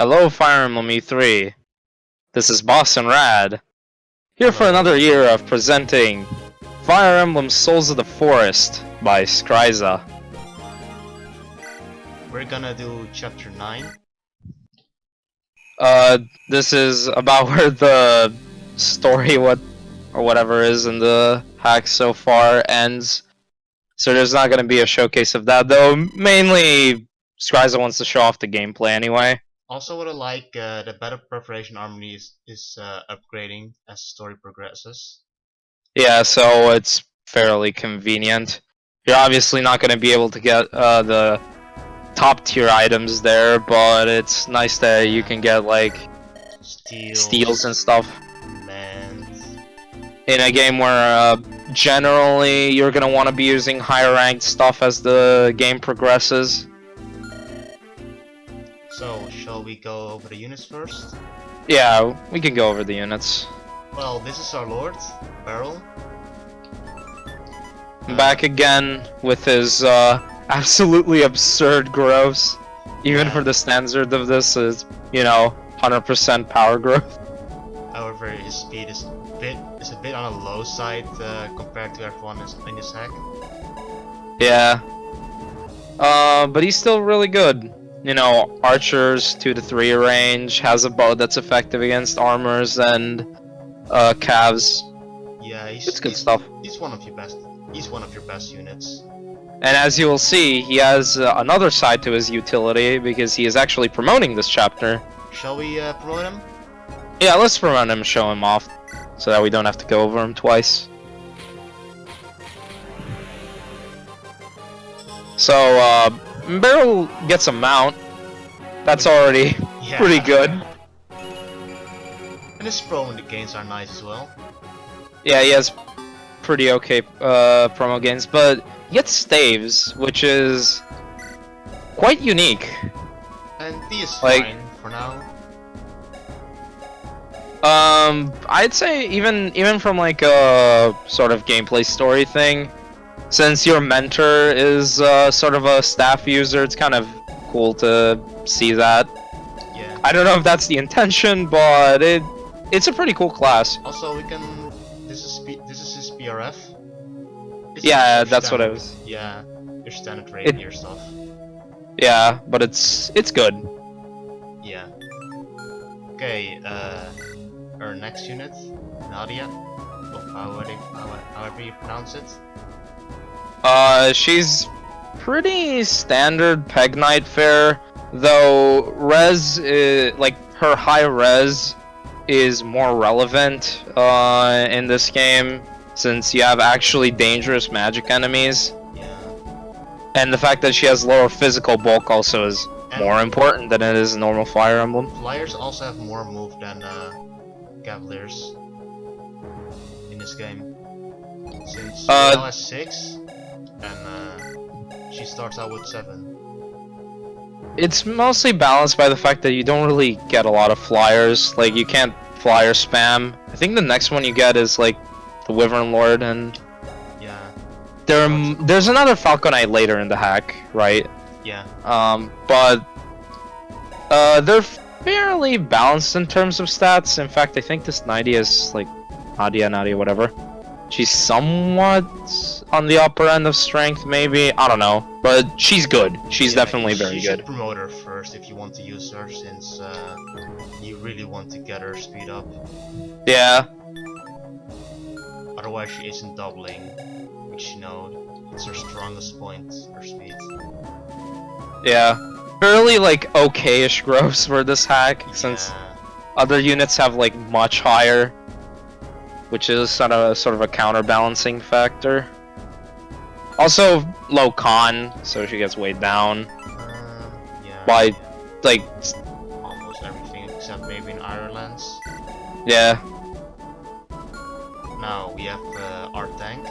Hello, Fire Emblem E3. This is Bosswin Radd, here for another year of presenting Fire Emblem Souls of the Forest by Scraiza. We're gonna do chapter 9. This is about where the story, whatever is in the hack so far ends. So there's not going to be a showcase of that, though. Mainly, Scraiza wants to show off the gameplay anyway. Also what I like, the battle preparation armory is upgrading as the story progresses. Yeah, so it's fairly convenient. You're obviously not going to be able to get the top tier items there, but it's nice that you can get like steals and stuff in a game where generally you're going to want to be using higher ranked stuff as the game progresses. So, shall we go over the units first? Yeah, we can go over the units. Well, this is our lord, Beryl. Back again with his absolutely absurd growths. Even for the standard of this is, 100% power growth. However, his speed is a bit on the low side compared to everyone in this hack. Yeah. But he's still really good. Archers 2 to 3 range, has a bow that's effective against armors and calves. Yeah, it's good stuff. He's one of your best units. And as you will see, he has another side to his utility because he is actually promoting this chapter. Shall we promote him? Yeah, let's promote him, show him off, so that we don't have to go over him twice. So, Beryl gets a mount. That's already pretty good. And his promo gains are nice as well. Yeah, he has pretty okay promo gains, but he gets staves, which is quite unique. And he is fine for now. I'd say even from like a sort of gameplay story thing, since your mentor is sort of a staff user, it's kind of cool to see that. Yeah. I don't know if that's the intention, but it's a pretty cool class. Also, we can. This is his BRF. Yeah, that's what I was. Yeah, your standard rapier stuff. Yeah, but it's good. Yeah. Okay. Our next unit, Nadia. However you pronounce it. She's pretty standard Peg Knight fare, though res like her high res is more relevant in this game since you have actually dangerous magic enemies. Yeah. And the fact that she has lower physical bulk also is more important than it is in normal Fire Emblem. Flyers also have more move than Cavaliers in this game. Since she now has 6 and she starts out with 7. It's mostly balanced by the fact that you don't really get a lot of flyers. Like, you can't flyer spam. I think the next one you get is like the Wyvern Lord, and yeah, there's another Falconite later in the hack, right? Yeah. But they're fairly balanced in terms of stats. In fact, I think this Nadia is like Nadia, whatever. She's somewhat on the upper end of strength, maybe. I don't know, but she's good. She's definitely very good. You should promote her first if you want to use her, since you really want to get her speed up. Yeah. Otherwise, she isn't doubling, which it's her strongest point, her speed. Yeah. Fairly like okay-ish growths for this hack, since other units have like much higher, which is sort of a counterbalancing factor. Also low con, so she gets weighed down by like almost everything except maybe in Ireland's. Yeah. Now we have our tank.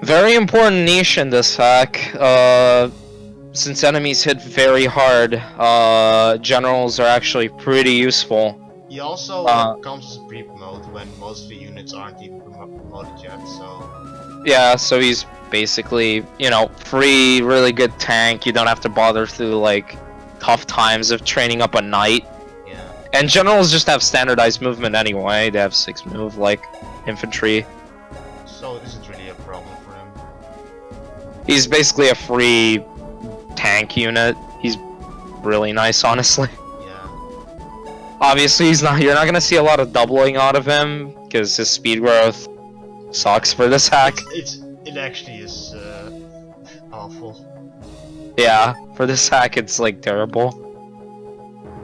Very important niche in this hack. Since enemies hit very hard, generals are actually pretty useful. He also comes as a pre-promote when most of the units aren't even promoted yet, so... Yeah, so he's basically, free, really good tank. You don't have to bother through, like, tough times of training up a knight. Yeah. And generals just have standardized movement anyway. They have 6 move like infantry. So it isn't really a problem for him. He's basically a free tank unit. He's really nice, honestly. Yeah. Obviously, you're not gonna see a lot of doubling out of him because his speed growth sucks for this hack. It actually is awful. Yeah, for this hack, it's like terrible.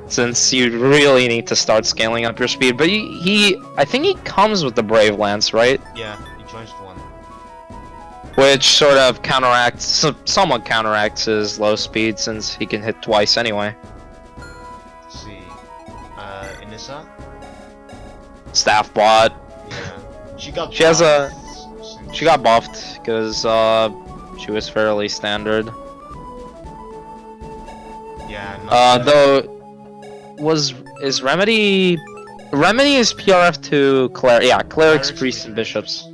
Since you really need to start scaling up your speed, but I think he comes with the Brave Lance, right? Yeah, he joins one. Which sort of somewhat counteracts his low speed since he can hit twice anyway. Let's see. Inissa? Staff bot. Yeah. She got buffed because she was fairly standard. Yeah. Though is Remedy is PRF to clerics, priests, and bishops.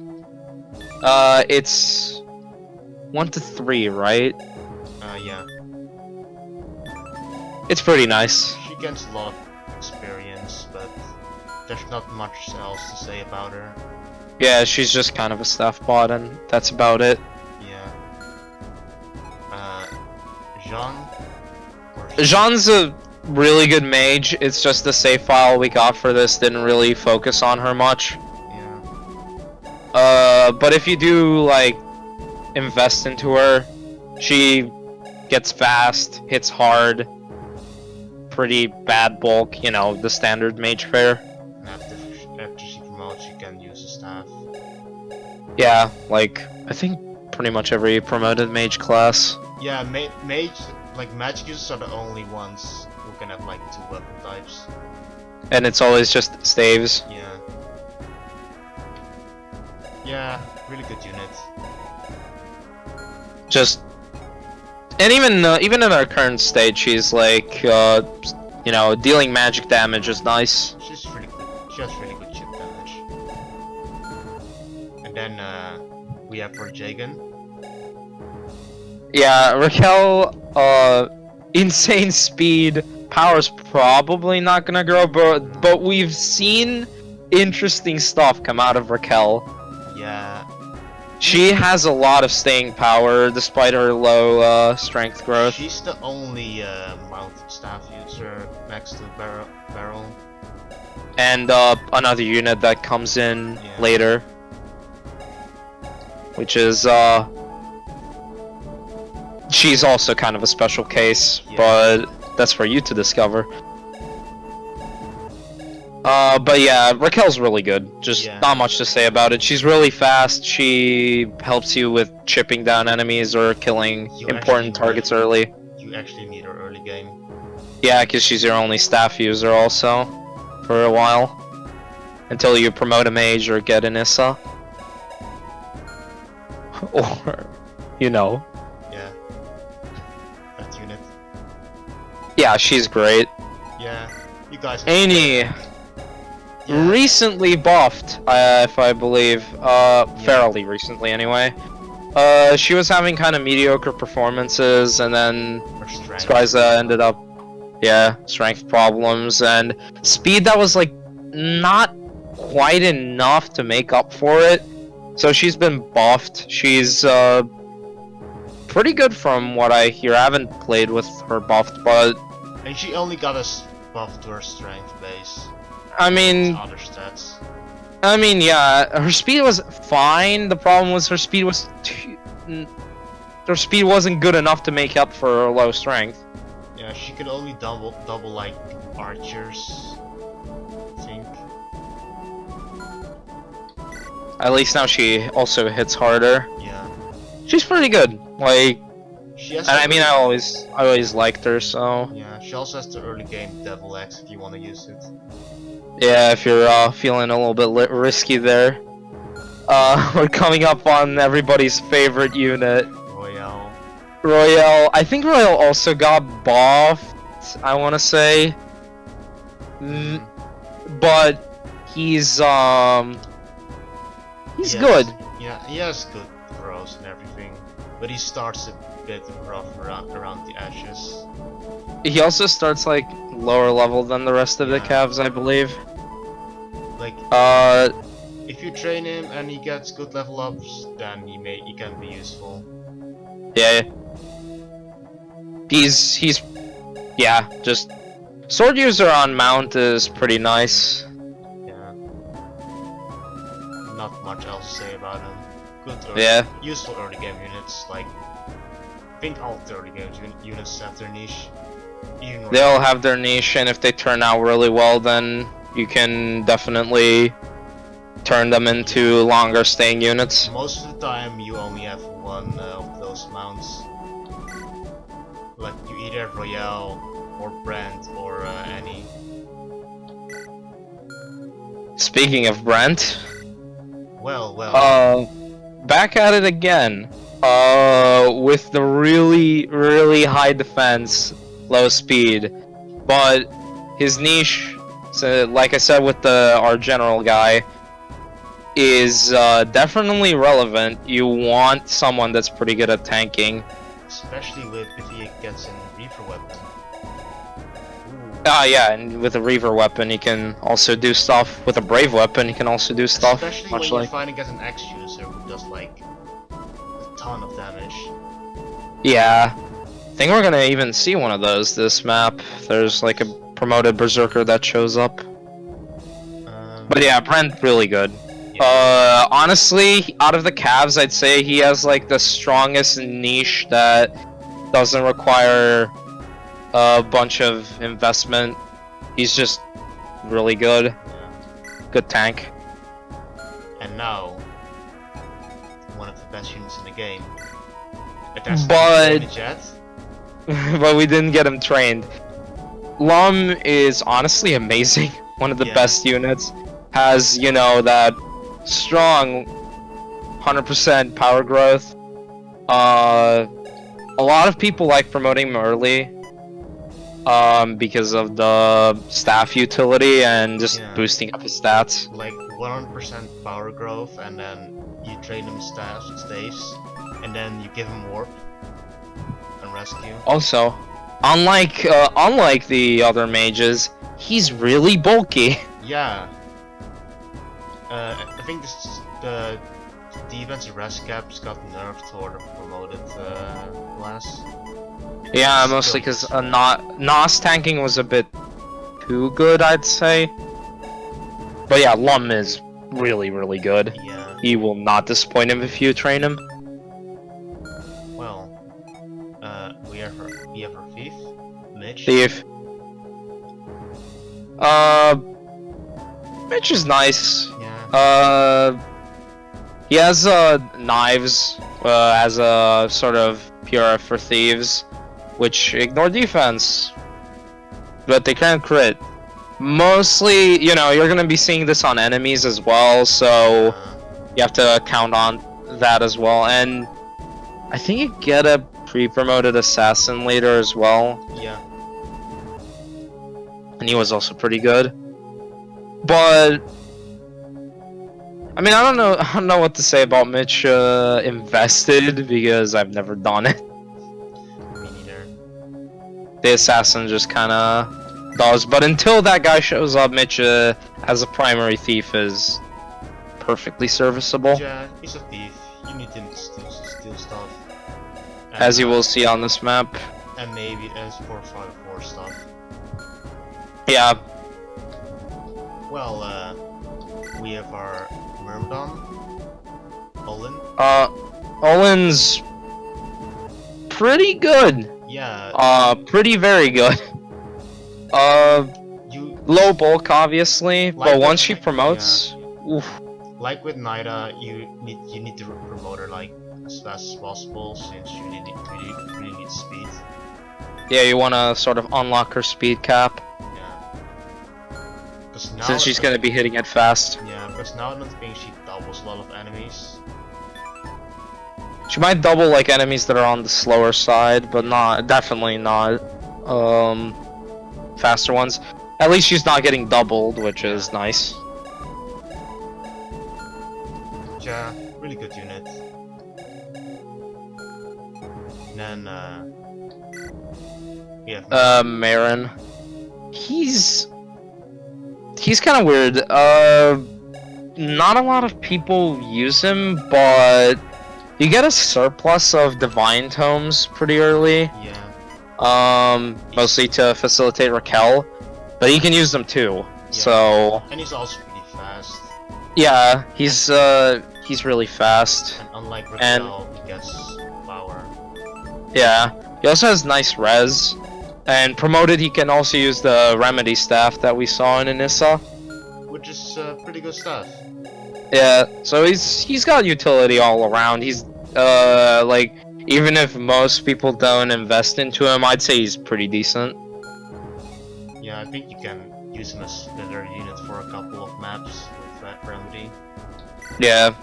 It's 1 to 3, right? Yeah. It's pretty nice. She gains a lot of experience, but there's not much else to say about her. Yeah, she's just kind of a staff bot, and that's about it. Yeah. Jean? Jean's a really good mage. It's just the save file we got for this didn't really focus on her much. Yeah. But if you do like invest into her, she gets fast, hits hard, pretty bad bulk, you know, the standard mage fare. And after she promotes, you can use the staff. Yeah, like I think pretty much every promoted mage class. Yeah, mage, like magic users are the only ones who can have like 2 weapon types. And it's always just staves. Yeah. Yeah, really good unit. And even in her current state, she's like, you know, dealing magic damage is nice. She's really good. She has really good chip damage. And then we have Rajagan. Yeah, Raquel, insane speed. Power's probably not gonna grow, but we've seen interesting stuff come out of Raquel. Yeah. She has a lot of staying power despite her low strength growth. She's the only mounted staff user next to Barrel. And another unit that comes in later, which is she's also kind of a special case, but that's for you to discover. But yeah, Raquel's really good. Just not much to say about it. She's really fast. She helps you with chipping down enemies or killing important targets early. You actually need her early game. Yeah, because she's your only staff user also for a while. Until you promote a mage or get an Issa. Or, you know. Yeah. That unit. Yeah, she's great. Yeah, you guys. Annie. Recently buffed, if I believe, fairly recently anyway. She was having kind of mediocre performances, and then Scraiza ended up, strength problems, and speed that was like not quite enough to make up for it. So she's been buffed. She's pretty good from what I hear. I haven't played with her buffed, but... And she only got a buff to her strength base. I mean, other stats. I mean, yeah, her speed was fine. The problem was her speed was her speed wasn't good enough to make up for her low strength. Yeah, she could only double like archers, I think. At least now she also hits harder. Yeah. She's pretty good. Like, she has and I mean, I always liked her, so. Yeah, she also has the early game Devil X if you want to use it. Yeah, if you're feeling a little bit risky there. We're coming up on everybody's favorite unit. Royale. I think Royale also got buffed, I want to say. But he's good. Yeah, he has good throws and everything. But he starts bit rough around the edges. He also starts like lower level than the rest of the Yeah. calves, I believe. Like, if you train him and he gets good level ups, then he can be useful. Yeah. He's yeah, just sword user on mount is pretty nice. Yeah. Not much else to say about him. Good useful early game units, like I think all early game units have their niche. They all have their niche, and if they turn out really well, then you can definitely turn them into longer staying units. Most of the time you only have one of those mounts. Like you either have Royale or Brand or Annie. Speaking of Brent, Well. back at it again. With the really high defense, low speed, but his niche, so like I said with our general guy, is definitely relevant. You want someone that's pretty good at tanking. Especially if he gets in Reaver weapon. Yeah, and with a Reaver weapon, he can also do stuff. With a Brave weapon, he can also do stuff. Especially when you're fighting against an X user who does like a ton of damage. Yeah, I think we're gonna even see one of those this map. There's like a promoted Berserker that shows up. But yeah, Brent really good. Yeah. Honestly, out of the calves, I'd say he has like the strongest niche that doesn't require a bunch of investment. He's just really good. Yeah. Good tank. And now, one of the best units in the game. But but we didn't get him trained. Lum is honestly amazing. One of the best units. Has, you know, that strong 100% power growth. A lot of people like promoting him early because of the staff utility and just boosting up his stats. Like 100% power growth, and then you train him staves, and then you give him warp and rescue. Also, unlike the other mages, he's really bulky. Yeah. I think the defensive rest caps got nerfed or promoted class. Yeah, mostly because Nos tanking was a bit too good, I'd say. But yeah, Lum is really good. Yeah. He will not disappoint him if you train him. Well, we have our thief, Mitch. Thief. Mitch is nice. Yeah. He has knives as a sort of PR for thieves, which ignore defense, but they can crit. Mostly, you know, you're gonna be seeing this on enemies as well, so you have to count on that as well. And I think you get a pre-promoted assassin later as well. Yeah. And he was also pretty good. But I mean, I don't know what to say about Mitch invested, because I've never done it. Me neither. The assassin just kind of does, but until that guy shows up, Mitch as a primary thief is perfectly serviceable. Yeah, he's a thief. You need him to steal stuff. And, as you will see on this map. And maybe as 454 stuff. Yeah. Well, we have our Myrmidon, Olin. Olin's pretty good. Yeah. Pretty very good. Low bulk obviously, like, but once she promotes, oof. Like with Nida, you need to promote her like as fast as possible, since you really need speed. Yeah, you want to sort of unlock her speed cap. Now, since she's gonna be hitting it fast. Yeah, because now I don't think she doubles a lot of enemies. She might double like enemies that are on the slower side, but definitely not faster ones. At least she's not getting doubled, which is nice. Yeah, really good unit. then we have Marin. He's kind of weird. Not a lot of people use him, but you get a surplus of divine tomes pretty early. Yeah. Mostly to facilitate Raquel, but you can use them too. Yeah. So. And he's also pretty fast. Yeah, he's really fast. And unlike Raquel, he gets power. Yeah, he also has nice res. And promoted, he can also use the remedy staff that we saw in Anissa. Which is pretty good stuff. Yeah, so he's got utility all around. He's like, even if most people don't invest into him, I'd say he's pretty decent. Yeah, I think you can use him as filler unit for a couple of maps with that remedy. Yeah.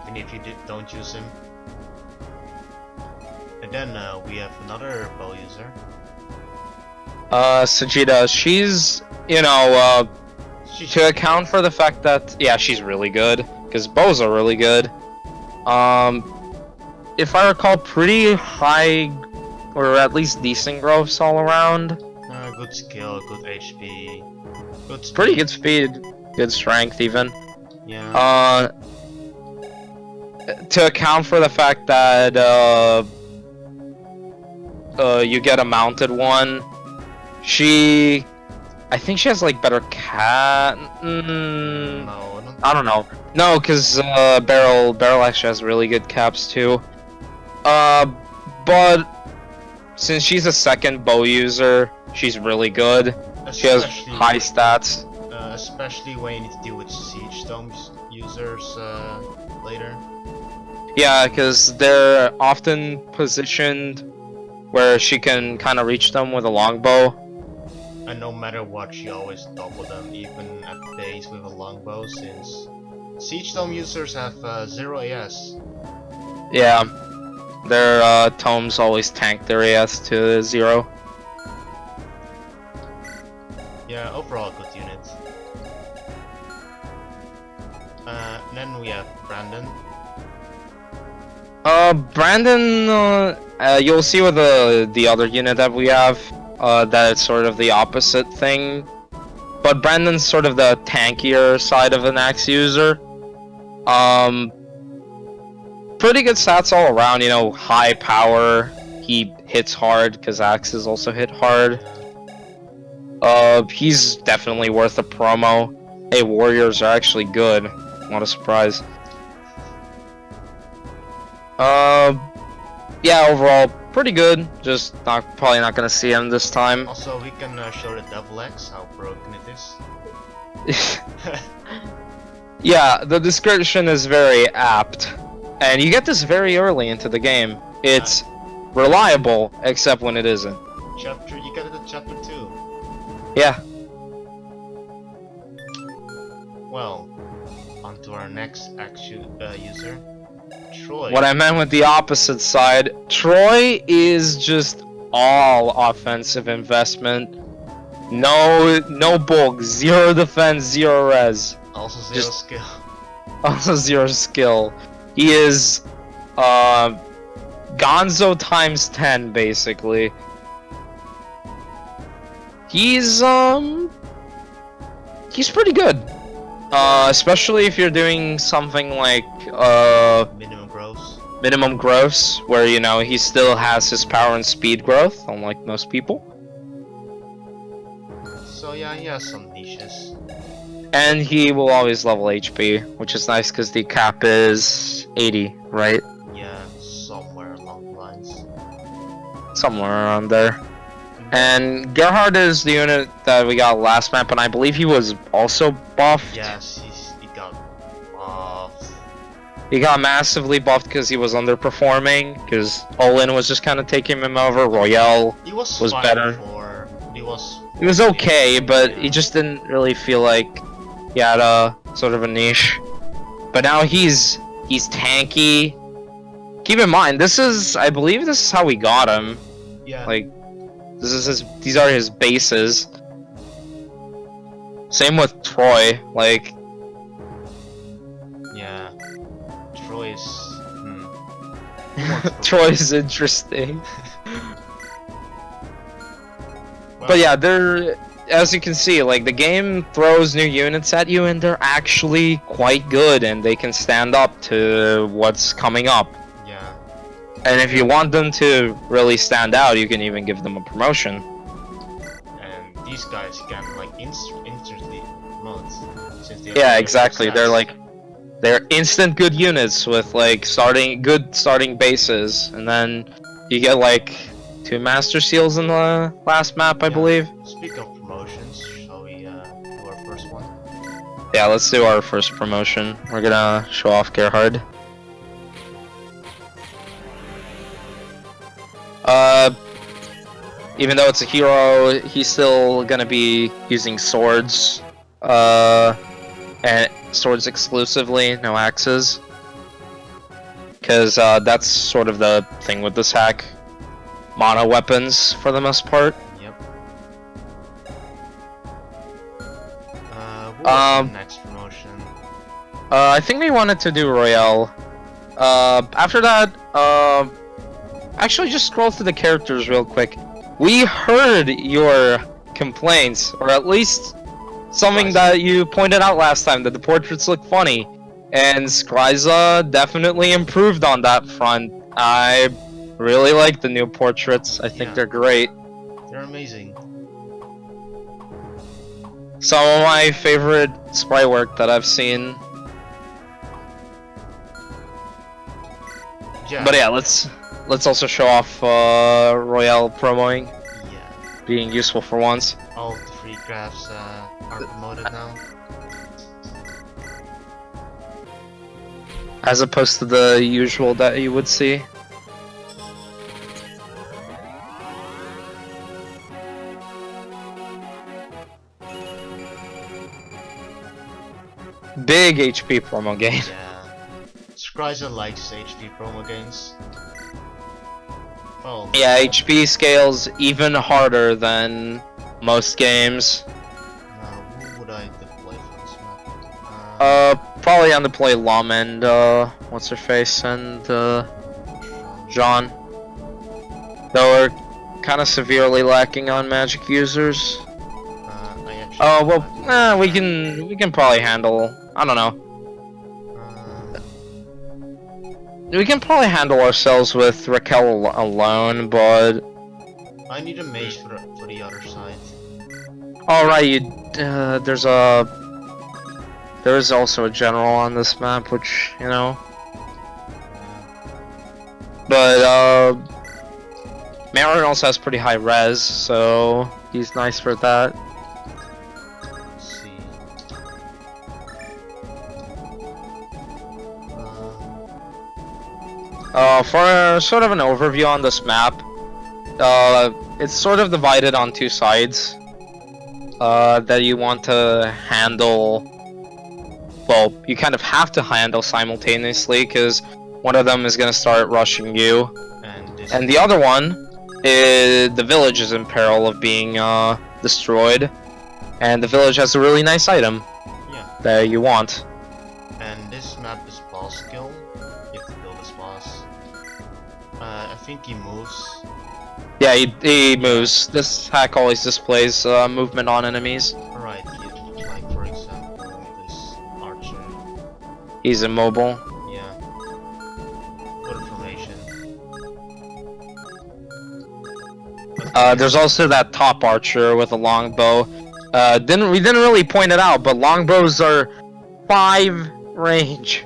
Even if you don't use him. And then we have another bow user. Sajida, she's, you know, to account for the fact that, yeah, she's really good, because bows are really good. If I recall, pretty high, or at least decent growths all around. Good skill, good HP, good speed. Pretty good speed, good strength even. Yeah. To account for the fact that, you get a mounted one, I think she has like better cat. No, I don't know. No, because Barrel actually has really good caps too. But since she's a second bow user, she's really good. She has high stats. Especially when you need to deal with siege dome users later. Yeah, because they're often positioned where she can kind of reach them with a longbow. And no matter what, she always double them, even at base with a longbow, since siege dome users have 0 AS. Yeah, their tomes always tank their AS to 0. Yeah, overall a good unit. Then we have Brandon. Brandon, you'll see with the other unit that we have, that it's sort of the opposite thing. But Brandon's sort of the tankier side of an axe user. Pretty good stats all around, you know, high power. He hits hard, because axes also hit hard. He's definitely worth a promo. Hey, warriors are actually good. What a surprise. Yeah, overall, pretty good. Just probably not gonna see him this time. Also, we can show the Devil X how broken it is. Yeah, the description is very apt. And you get this very early into the game. It's reliable, except when it isn't. You got it at chapter 2. Yeah. Well, on to our next user, Troy. What I meant with the opposite side, Troy is just all offensive investment. No bulk, 0 defense, 0 res. Also 0 skill. Also 0 skill. He is Gonzo times 10 basically. He's pretty good. Especially if you're doing something like minimum growths, where, you know, he still has his power and speed growth, unlike most people. So yeah, he has some niches. And he will always level HP, which is nice because the cap is 80, right? Yeah, somewhere along the lines. Somewhere around there. And Gerhard is the unit that we got last map, and I believe he was also buffed. Yes, he got buffed. He got massively buffed because he was underperforming, because Olin was just kind of taking him over. Royale was better. He was okay, but he just didn't really feel like he had a sort of a niche. But now he's tanky. Keep in mind, I believe this is how we got him. Yeah. Like, these are his bases. Same with Troy, like. Yeah. Troy is... Troy's interesting. Well, But yeah, they're, as you can see, like the game throws new units at you and they're actually quite good and they can stand up to what's coming up. yeah. And if you want them to really stand out, you can even give them a promotion. And these guys can like instantly promote since they Yeah, have exactly. stats. They're instant good units with like good starting bases, and then you get like 2 Master Seals in the last map, I believe. Speak of promotions, shall we do our first one? Yeah, let's do our first promotion. We're gonna show off Gerhard. Even though it's a hero, he's still gonna be using swords. And swords exclusively, no axes. Because that's sort of the thing with this hack. Mono weapons for the most part. Yep. What was the next promotion? I think we wanted to do Royale. After that, actually just scroll through the characters real quick. We heard your complaints, or at least something that you pointed out last time, that the portraits look funny. And Scraiza definitely improved on that front. I really like the new portraits. I think they're great. They're amazing. Some of my favorite sprite work that I've seen. Yeah. But yeah, let's also show off Royale promoing. Yeah. Being useful for once. All the free crafts are promoted now. As opposed to the usual that you would see. Big HP promo game. Yeah. Scraiza likes HP promo games. Oh. Yeah, HP scales even harder than most games. Who would I deploy for this map? Probably on the play Lum and what's her face and Jean. Though we're kind of severely lacking on magic users. Oh well, we can probably handle. I don't know. We can probably handle ourselves with Raquel alone, but I need a mage for the other side. alright, there is also a general on this map, which you know. But Marin also has pretty high res, so he's nice for that. For sort of an overview on this map, it's sort of divided on 2 sides that you want to handle. Well, you kind of have to handle simultaneously because one of them is going to start rushing you, and the other one, the village is in peril of being destroyed, and the village has a really nice item that you want. And this map is boss skill. You have to build this boss. I think he moves. Yeah, he moves. This hack always displays movement on enemies. Alright, like for example, this archer. He's immobile. Yeah. Good information. There's also that top archer with a longbow. We didn't really point it out, but longbows are 5 range.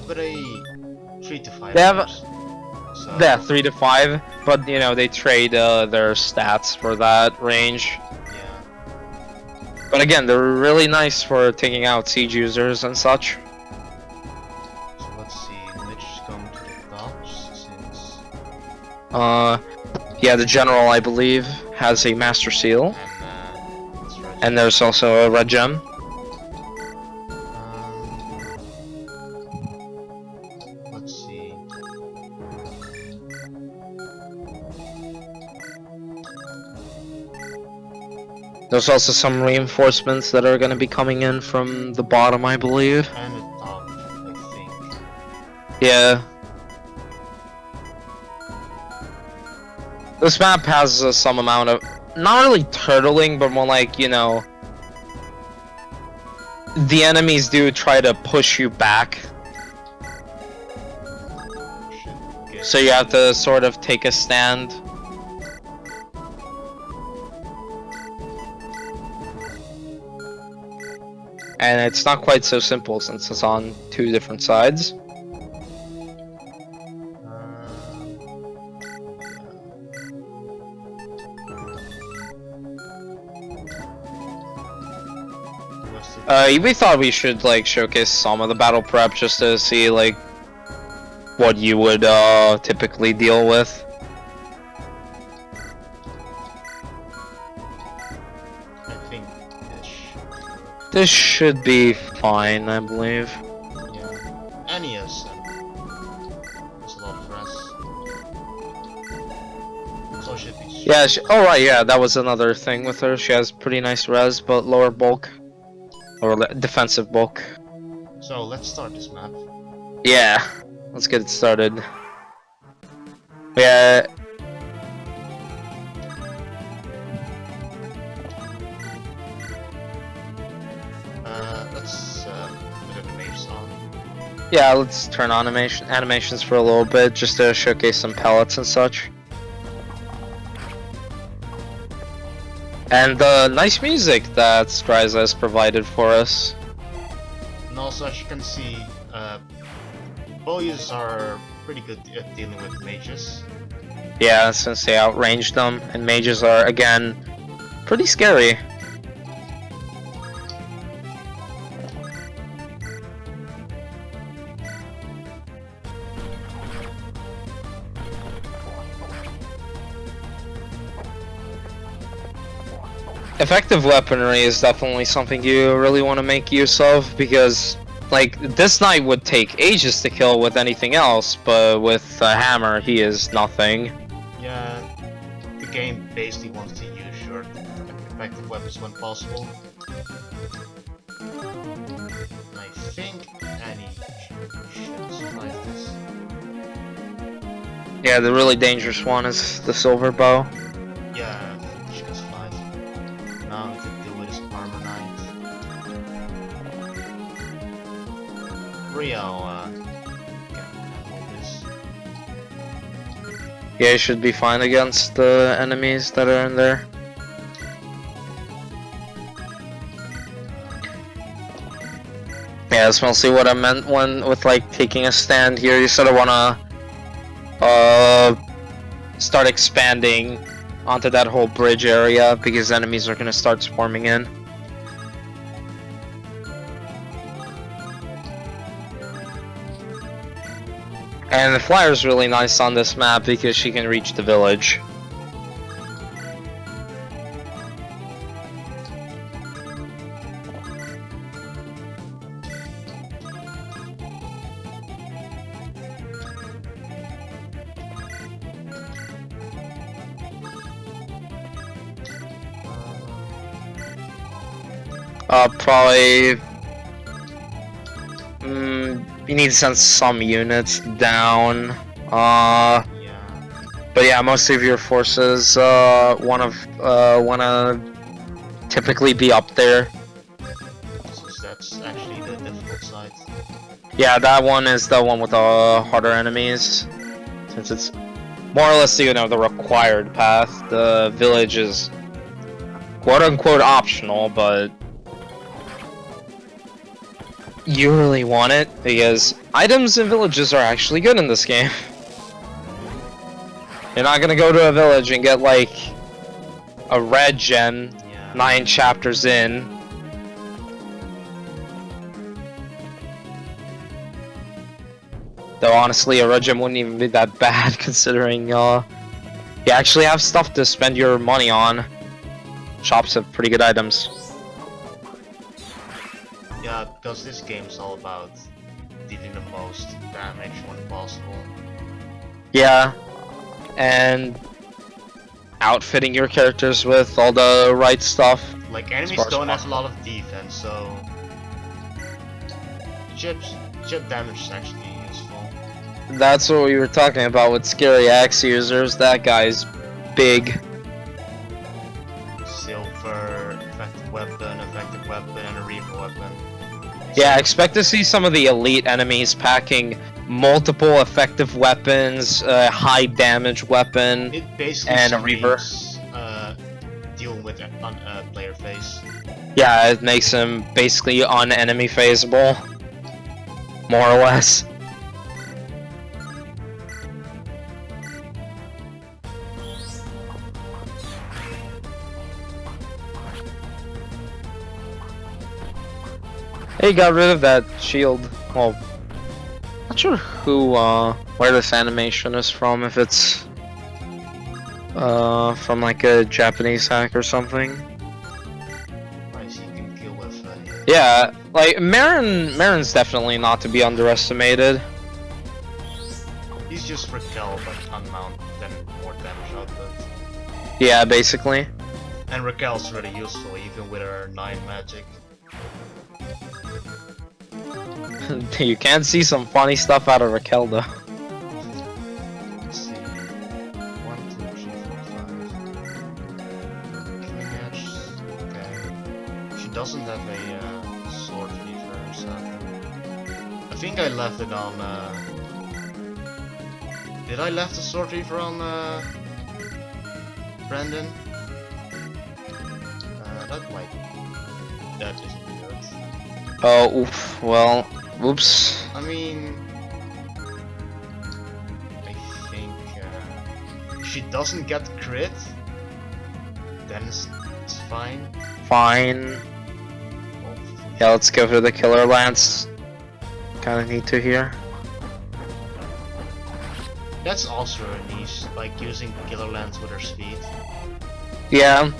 But 3 to 5. They have, so... yeah, 3 to 5, but you know they trade their stats for that range. Yeah. But again, they're really nice for taking out siege users and such. So let's see, which is going to the top since. Yeah, the general I believe has a master seal, and there's also a red gem. Let's see. There's also some reinforcements that are going to be coming in from the bottom, I believe. And the top, I think. Yeah. This map has some amount of, not really turtling, but more like, you know, the enemies do try to push you back. So you have to sort of take a stand. And it's not quite so simple since it's on two different sides. We thought we should like showcase some of the battle prep just to see like what you would typically deal with. I think this should be fine, I believe. Yeah. Annie's there's a lot of res. So should be. Yeah. Oh right, yeah. That was another thing with her. She has pretty nice res, but lower bulk. Or defensive bulk. So let's start this map. Yeah, let's get it started. Yeah. Let's put animations on. Yeah, let's turn on animations for a little bit just to showcase some palettes and such. And the nice music that Scraiza has provided for us. And also, as you can see, boys are pretty good at dealing with mages. Yeah, since they outranged them, and mages are, again, pretty scary. Effective weaponry is definitely something you really want to make use of, because like this knight would take ages to kill with anything else, but with a hammer he is nothing. Yeah, the game basically wants to use your effective weapons when possible. I think Annie should survive this. Yeah, the really dangerous one is the silver bow. Yeah, she can survive. Now to deal with his armor knight. Rio can handle this. Yeah, he should be fine against the enemies that are in there. Yeah, that's mostly what I meant when with like taking a stand here. You sort of wanna start expanding onto that whole bridge area because enemies are gonna start swarming in. And the flyer's really nice on this map because she can reach the village. Probably. You need to send some units down. Yeah. But yeah, most of your forces wanna typically be up there. Since that's actually the difficult side. Yeah, that one is the one with the harder enemies. Since it's more or less, you know, the required path. The village is quote-unquote optional, but you really want it because items in villages are actually good in this game. You're not gonna go to a village and get like a red gen 9 chapters in. Though honestly, a red gem wouldn't even be that bad considering you actually have stuff to spend your money on. Shops have pretty good items. Yeah, because this game's all about dealing the most damage when possible. Yeah, and outfitting your characters with all the right stuff. Like, enemies don't have a lot of defense, so chip damage is actually useful. That's what we were talking about with scary axe users. That guy's big. Silver, effective weapon, and a Reaper weapon. Yeah, expect to see some of the elite enemies packing multiple effective weapons, high damage weapon, It basically and a Reaper. makes, dealing with player face. Yeah, it makes him basically un-enemy phaseable, more or less. He got rid of that shield. Well, not sure who, where this animation is from, if it's, from like a Japanese hack or something. Nice, you can kill with, Yeah, like, Marin's definitely not to be underestimated. He's just Raquel, but unmount, then more damage output. Yeah, basically. And Raquel's really useful, even with her 9 magic. You can see some funny stuff out of Raquel, though. Let's see. 1, 2, 3, 4, 5. Okay. She doesn't have a sword reaver, so I think I left it on. Did I left the sword reaver on Brandon? That isn't good. Oh, oof. Well, oops. I mean, I think if she doesn't get crit, then it's fine. Fine. Yeah, let's go for the Killer Lance. Kinda need to here. That's also a niche, like using Killer Lance with her speed. Yeah.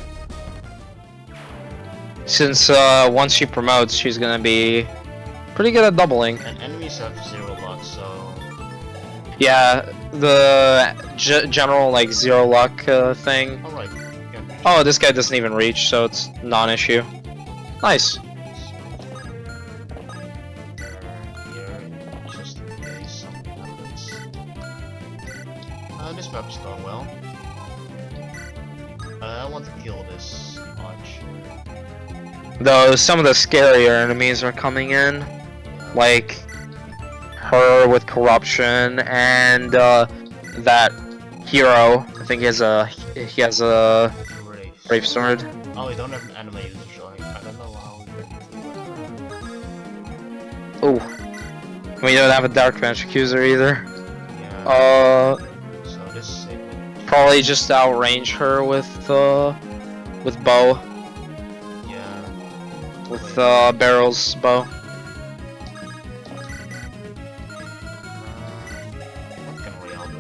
Since once she promotes, she's gonna be pretty good at doubling. And enemies have 0 luck, so Yeah, the general like 0 luck thing. alright. Oh, this guy doesn't even reach, so it's non-issue. Nice. Here, just in case something happens. This map's going well. I want to kill this archer. Though some of the scarier enemies are coming in, like her with corruption and that hero. I think he has a brave sword. Oh, we don't have an anime user showing. I don't know how. Oh, we don't have a dark magic user either. Yeah. So this is it. Probably just outrange her with bow. Yeah. With Barrel's bow. What can Royale do?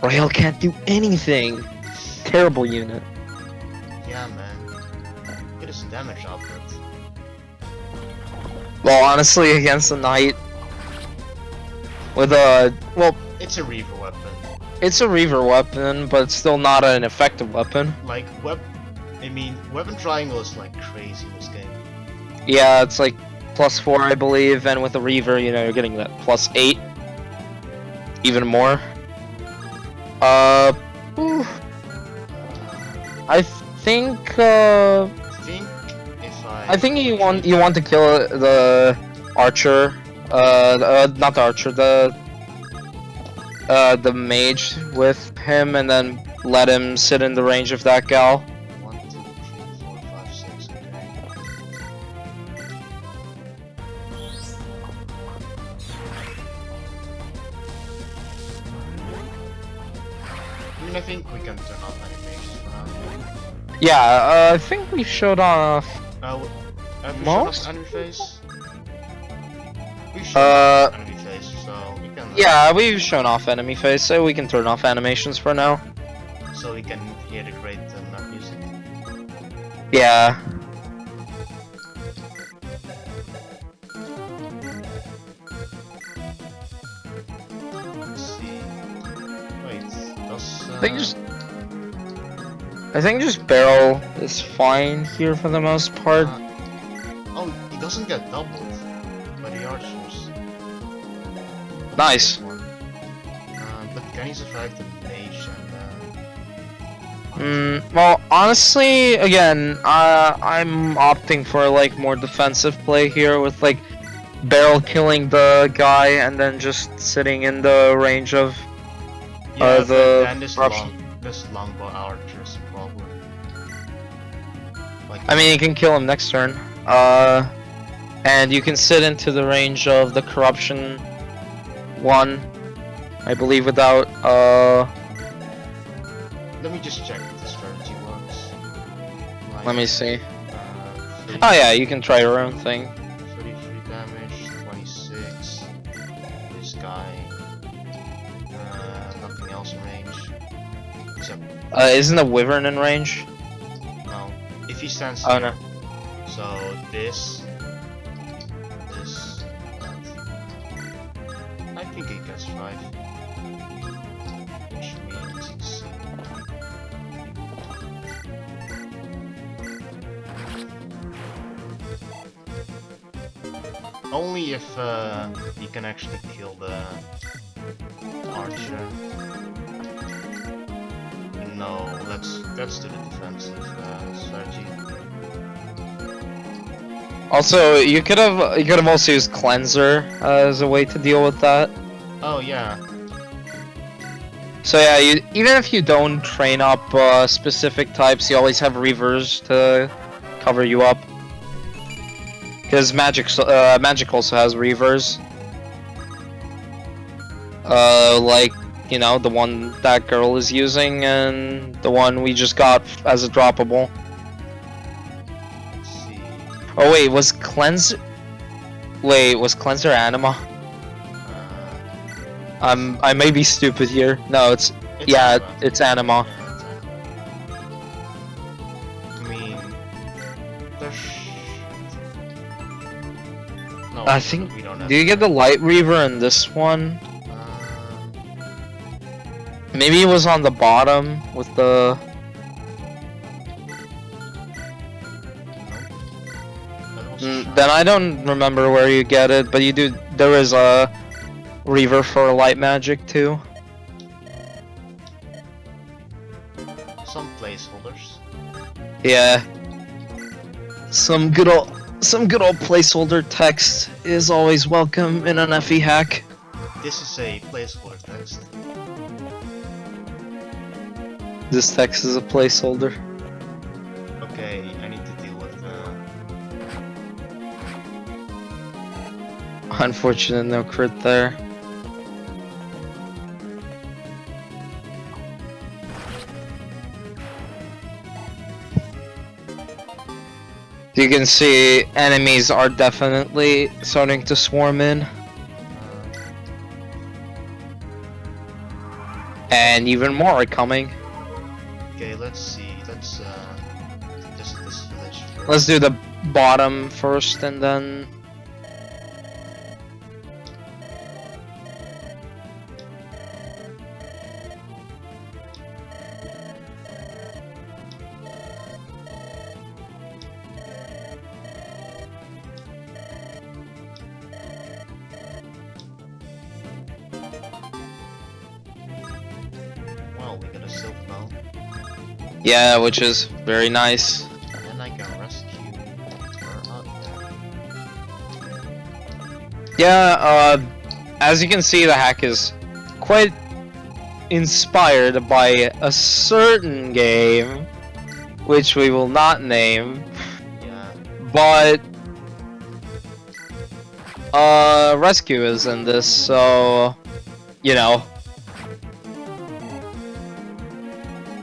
Royale can't do anything. Terrible unit. Yeah, man. Look at his damage output. Well, honestly, against the knight, with a well, It's a Reaver weapon. it's a Reaver weapon, but it's still not an effective weapon. Like weapon triangle is like crazy in this game. Yeah, it's like +4, I believe, and with a Reaver, you know, you're getting that +8, even more. Ooh. I think I think you want to kill the archer, not the archer, the mage with him, and then let him sit in the range of that gal. 1, 2, 3, 4, 5, 6. Okay. I mean, I think we can turn off animations for now. Yeah, I think we showed off. Have we Most? showed off enemy face? We showed off enemy face, so we can. Yeah, we've shown off enemy face, so we can turn off animations for now. So we can hear the great map music. Yeah. Let's see. Wait, does I think just Barrel is fine here for the most part. oh, he doesn't get doubled by the archers. Nice. But Can he survive the mage Well, honestly, again, I'm opting for like more defensive play here with like barrel killing the guy and then just sitting in the range of yeah, but the then this longbow archer is a problem. Like, I mean, you can kill him next turn. And you can sit into the range of the corruption one, I believe, without let me just check if the strategy works. Like, let me see. 30, Oh yeah, you can try your own thing. 33 damage, 26. This guy. Nothing else in range. Except Isn't a wyvern in range? no. If he stands Oh here. no. So this. I think he gets 5. Which means it's only if you can actually kill the archer. No, let's do the defensive strategy. Also, you could have also used cleanser as a way to deal with that. Oh yeah. So yeah, even if you don't train up specific types, you always have reavers to cover you up. Because magic also has reavers. Like, you know, the one that girl is using and the one we just got as a droppable. Let's see. Oh wait, was cleanser anima? I may be stupid here. No, it's yeah, anima. it's anima. Yeah, it's anima. I mean, there's no. I think. We don't have Do you get the light reaver in this one? Maybe it was on the bottom with the. Then I don't remember where you get it, but you do. There is a reaver for light magic too. Some placeholders. Yeah. Some good old placeholder text is always welcome in an FE hack. This is a placeholder text. This text is a placeholder. Okay, I need to deal with Unfortunate, no crit there. You can see enemies are definitely starting to swarm in. And even more are coming. okay, let's see. Let's this village. Let's do the bottom first and then... Well, we got a silver bow. Yeah, which is very nice. And then I can rescue her up there. Yeah, as you can see, the hack is quite inspired by a certain game, which we will not name, Yeah. but rescue is in this, so you know.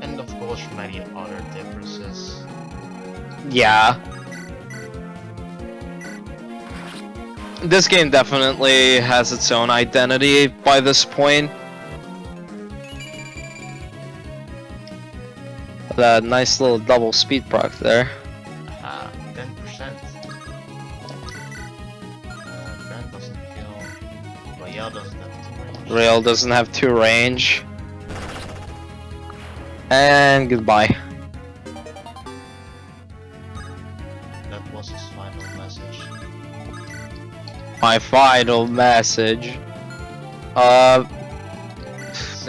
And of course many other differences. Yeah. This game definitely has its own identity by this point. That nice little double speed proc there. 10%. Brand doesn't kill. Royale doesn't have 2 range. Rail doesn't have 2 range. And goodbye. That was his final message. My final message.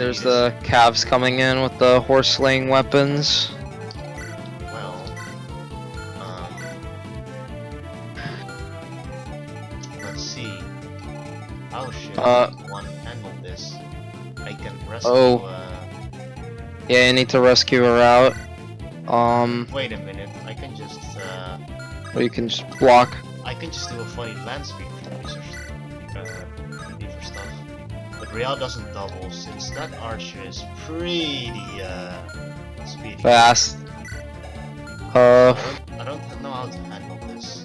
There's the calves coming in with the horse slaying weapons. Well, let's see. How should one handle this? I can rescue. Yeah, I need to rescue her out. Wait a minute. I can just. Or you can just block. I can just do a funny land speed for stuff. But Real doesn't double since that archer is pretty speedy. Fast. I don't know how to handle this.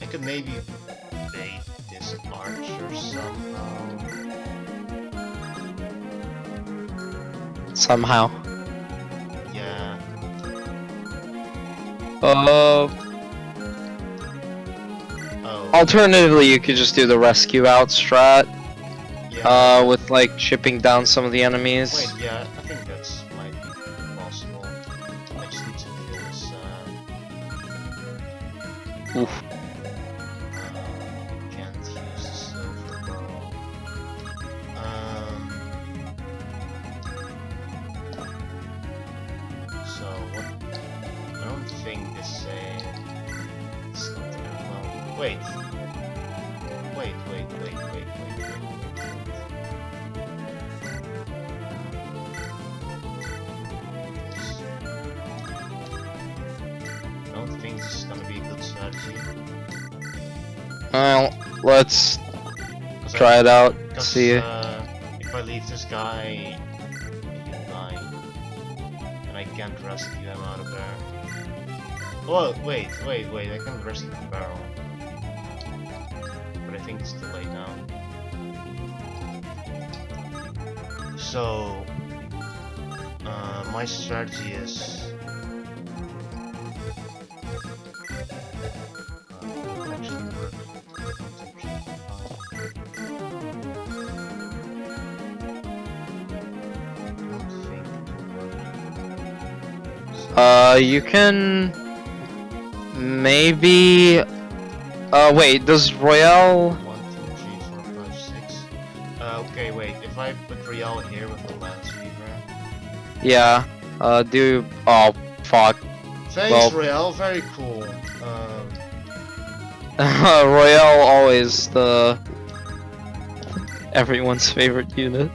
I could maybe bait this archer somehow. Somehow. Yeah. Oh. Alternatively, you could just do the rescue out strat. Yeah. With like chipping down some of the enemies. Wait, yeah, I think that's might be possible. I just need to heal this. Oof. Can't use the silver bow. So what? I don't think this it's not Emblem. Wait. Wait. I don't think this is gonna be a good strategy. Well, let's try it out. See. If I leave this guy, he'll die, and I can't rescue him out of there. Oh, wait! I can rescue the barrel, but I think it's too late now. So, my strategy is. Actually work. You can maybe. Wait. Does Royale? 1, 2, 3, 4, 5, 6. Okay, wait. If I put Real here with the Lance Weaver. Yeah. Do. Oh, fuck. Thanks, Real. Very cool. Royale always the everyone's favorite unit.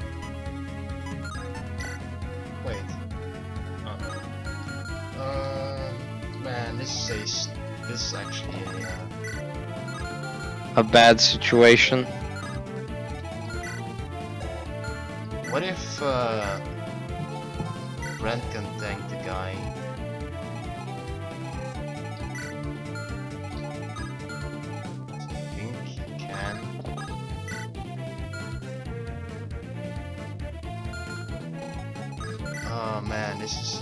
Wait. Man, this is actually A bad situation. What if Brent can tank the guy? I think he can. Oh man, this is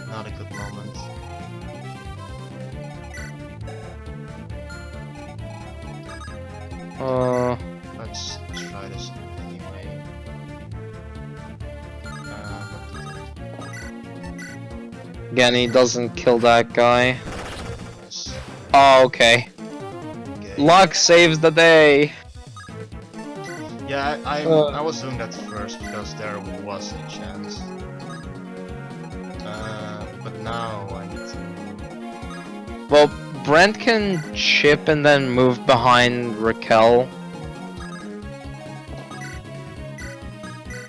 not a good moment. Let's try this anyway. Again, he doesn't kill that guy. Yes. Oh, okay. Luck saves the day. Yeah, I was doing that first because there was a chance. But now I need to. Well, Brent can chip and then move behind Raquel.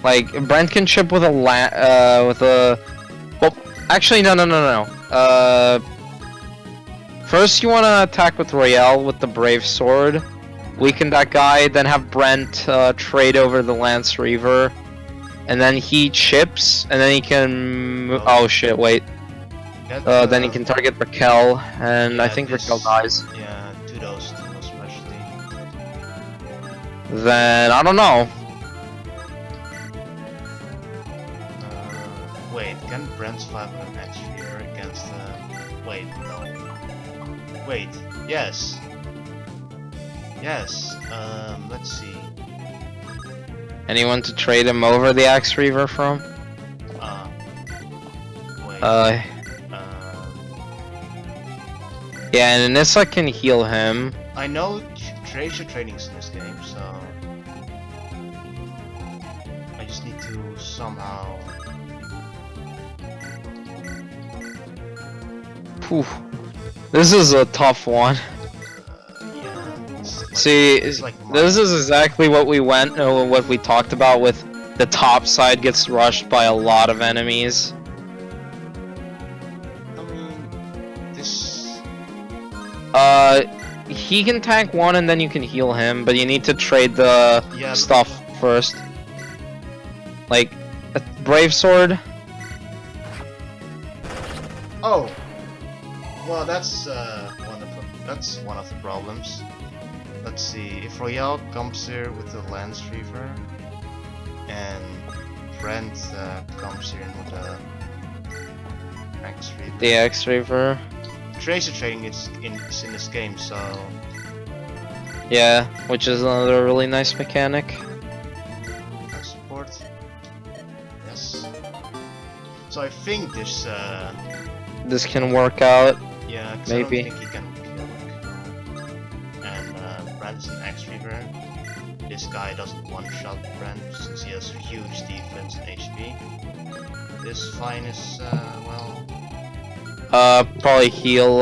Like Brent can chip with a well, actually no. First you want to attack with Royale with the Brave Sword, weaken that guy, then have Brent trade over the Lance Reaver, and then he chips, and then he can. Oh shit! Wait. Then he can target Raquel, and yeah, I think Raquel dies. Yeah, to those two especially. Then I don't know. Wait, can Brent survive with an X Reaver against wait, no. Wait, yes. Yes, let's see. Anyone to trade him over the Axe Reaver from? Wait. Yeah, and Anissa can heal him. I know Scraiza training's in this game, so I just need to somehow. Whew. This is a tough one. Yeah. See, it's like this is exactly what what we talked about with the top side gets rushed by a lot of enemies. I mean, this. He can tank one and then you can heal him, but you need to trade the stuff first. Like a brave sword. Oh. Well, that's one of the problems. Let's see. If Royale comes here with the Lance Reaver, and Brent comes here with the X Reaver. The X Reaver. Tracer trading is in this game, so yeah, which is another really nice mechanic. Support. Yes. So I think this can work out. Yeah, maybe. I don't think he can kill. And Brand is an X Reaver. This guy doesn't one-shot Brand since he has huge defense and HP. This Fine is well. Probably heal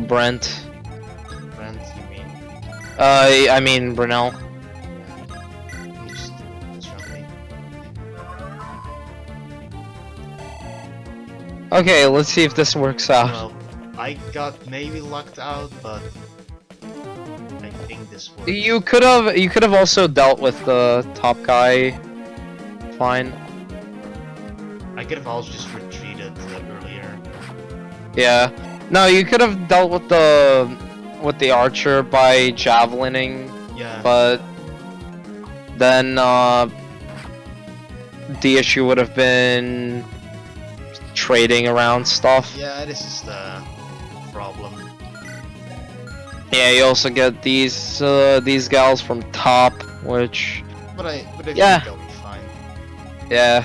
Brent. Brand, you mean? I mean Brunel. Yeah. Just friendly. Okay, let's see if this works out. Well, I got maybe lucked out, but I think this works. You could have also dealt with the top guy. Fine. I could have also just retreated earlier. Yeah. No, you could have dealt with the archer by javelining. Yeah. But then the issue would have been trading around stuff. Yeah, this is the problem. Yeah, you also get these gals from top, which But I think Yeah. they'll be fine. yeah.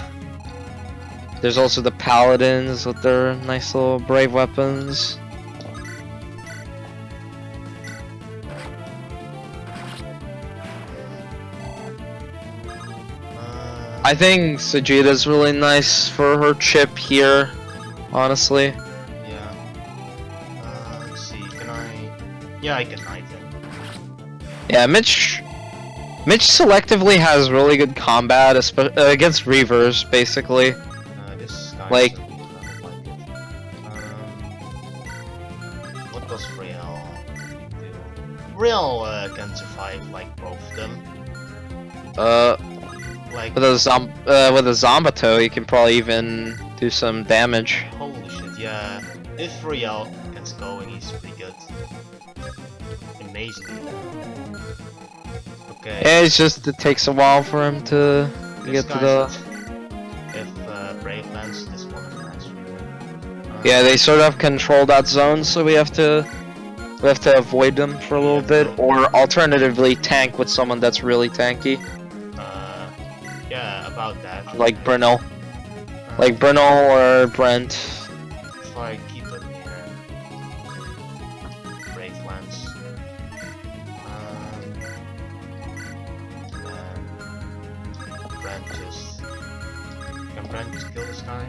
There's also the paladins with their nice little brave weapons. I think Sagitta's really nice for her chip here, honestly. Yeah. Let's see, can I... Yeah, I can knight him. Yeah, Mitch selectively has really good combat against Reavers, basically. This guy Like- doesn't like it. What does Real do? Real can survive like both of them. Like, With a Zombato, you can probably even do some damage. holy shit, yeah. If Real gets going, he's pretty good. Amazing. Okay. Yeah, it's just it takes a while for him to This get to the. If Brave lands, this one is nice Reaver. Yeah, they sort of control that zone, so we have to avoid them for a little bit, or alternatively tank with someone that's really tanky, Yeah, about that. like Brunel, or Brent. If I keep them here, Brave lands. And Brent just... Can Brent just kill this guy?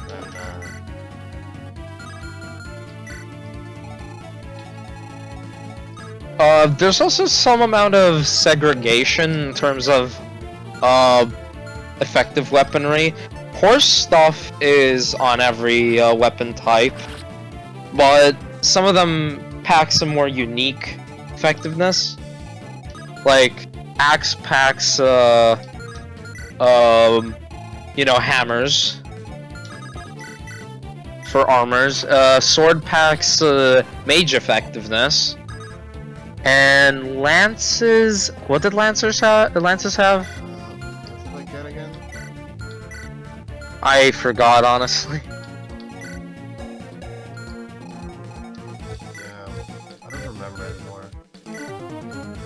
Yeah. And There's also some amount of segregation in terms of effective weaponry. Horse stuff is on every weapon type, but some of them pack some more unique effectiveness. Like axe packs, hammers for armors. Sword packs mage effectiveness. And lances. What did lances have? what did I get again? I forgot, honestly. Yeah, I don't remember anymore.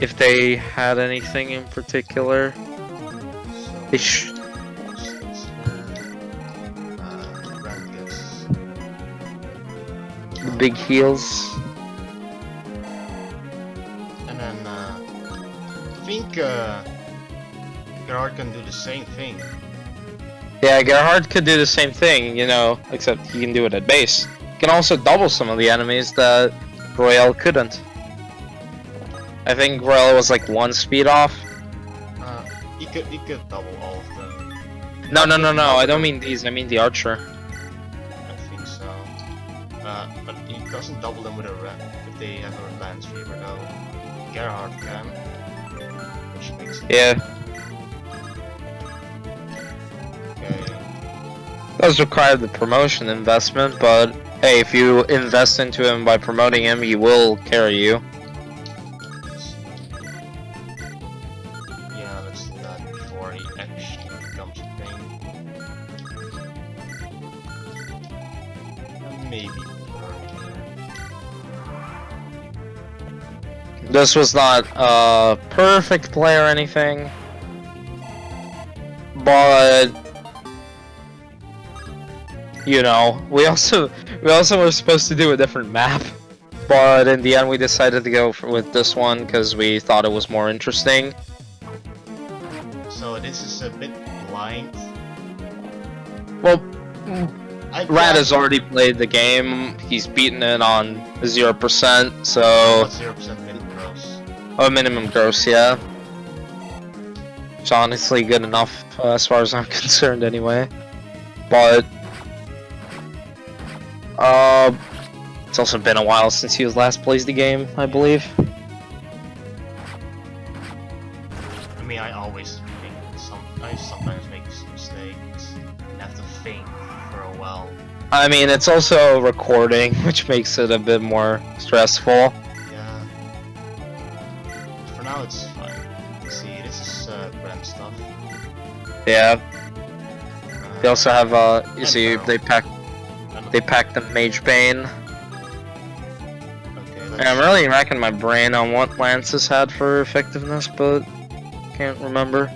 If they had anything in particular. So, They sh- let's Brent gets... the big heals. think Gerard can do the same thing. Yeah, Gerhard could do the same thing, you know, except he can do it at base. He can also double some of the enemies that Royale couldn't. I think Royale was like 1 speed off. He could double all of them. No, I don't mean these, I mean the archer. I think so. But he doesn't double them with a Radd if they have a Lance Fever though. Gerhard can. Which makes it... Yeah. Okay. Does require the promotion investment, but hey, if you invest into him by promoting him, he will carry you. Yeah, let's do that before he actually becomes a thing. Maybe. This was not a perfect play or anything, but you know, we also were supposed to do a different map, but in the end we decided to go with this one because we thought it was more interesting. So this is a bit blind. Well, Radd has already played the game. He's beaten it on 0%, so 0% minimum gross. oh, minimum gross, yeah. It's honestly good enough as far as I'm concerned, anyway. But it's also been a while since he was last plays the game, I believe. I mean, I always think I sometimes make mistakes and have to think for a while. I mean, it's also recording, which makes it a bit more stressful. Yeah. For now, it's fine. See, this is brand stuff. Yeah. They also have you see, Pearl. they packed the Mage Bane. Okay, And I'm really racking my brain on what Lances had for effectiveness, but can't remember.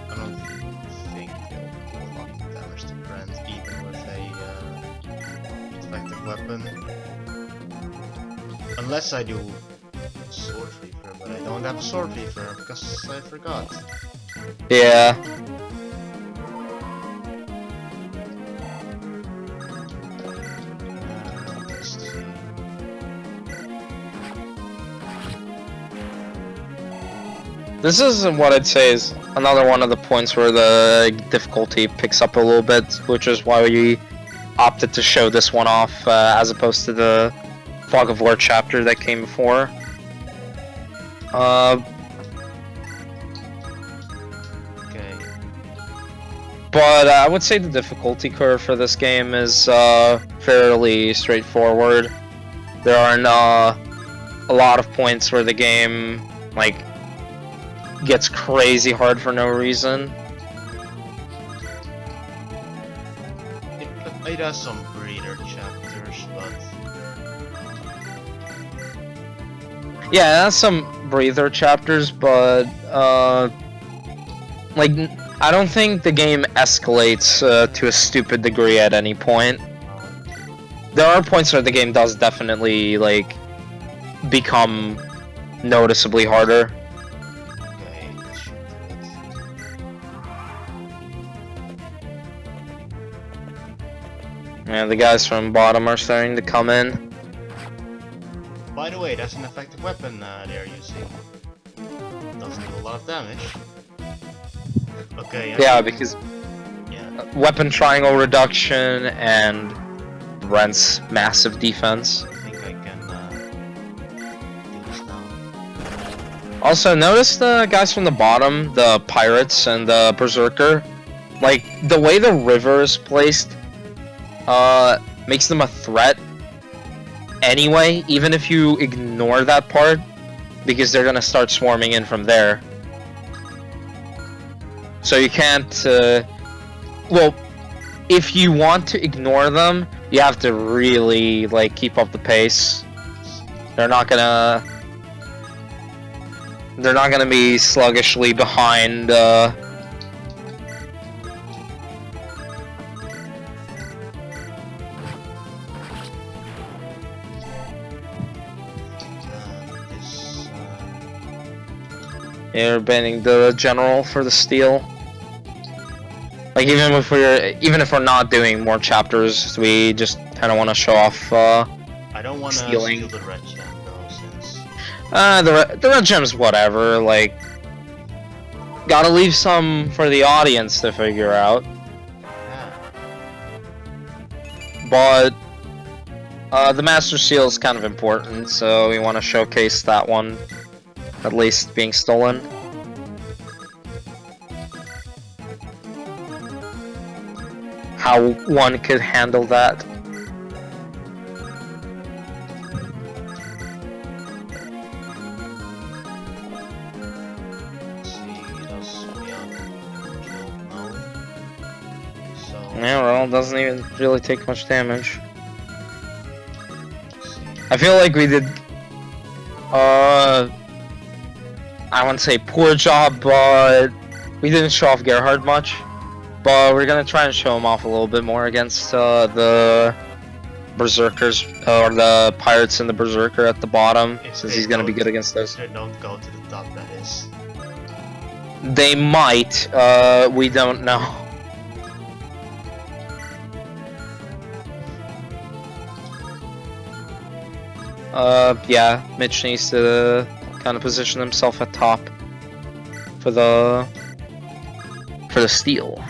I don't think they'll do a lot of damage to Brand, even with a effective weapon. Unless I do Sword Reaver, but I don't have a Sword Reaver because I forgot. Yeah. Let's see. This is what I'd say is another one of the points where the difficulty picks up a little bit, which is why we opted to show this one off as opposed to the Fog of War chapter that came before. Okay. But I would say the difficulty curve for this game is fairly straightforward. There aren't a lot of points where the game like gets crazy hard for no reason. It has some breather chapters, but Yeah, it has some breather chapters, but like I don't think the game escalates to a stupid degree at any point. There are points where the game does definitely like become noticeably harder. okay, let's shoot it. Yeah, the guys from bottom are starting to come in. By the way, that's an effective weapon they're using. Doesn't do a lot of damage. Okay. Yeah, because Yeah. weapon triangle reduction and Brent's massive defense. I think I can do this now. Also, notice the guys from the bottom, the pirates and the berserker. Like the way the river is placed, makes them a threat. Anyway, even if you ignore that part, because they're gonna start swarming in from there. So you can't, well, if you want to ignore them, you have to really, like, keep up the pace. They're not gonna... They're not gonna be sluggishly behind, You're banning the general for the steal. Like even if we're not doing more chapters, we just kind of want to show off. I don't want to steal the red gem though, since. The red gem's whatever. Like, gotta leave some for the audience to figure out. Yeah. But the master seal is kind of important, so we want to showcase that one. At least being stolen. How one could handle that. Yeah, well, it doesn't even really take much damage. I feel like we did I wouldn't say poor job, but we didn't show off Gerhard much. But we're gonna try and show him off a little bit more against the Berserkers, or the Pirates and the Berserker at the bottom, since he's gonna be good against those. They don't go to the top, that is. They might, we don't know. Yeah, Mitch needs to kind of position himself at top for the steal.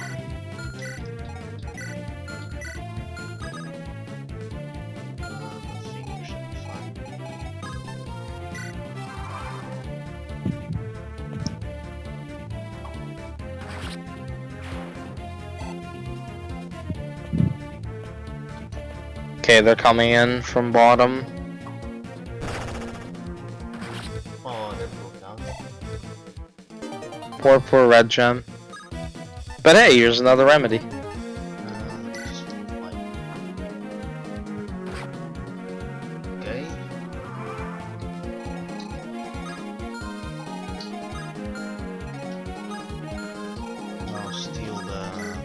Okay, they're coming in from bottom. Poor red gem. But hey, here's another remedy. Okay. I'll steal the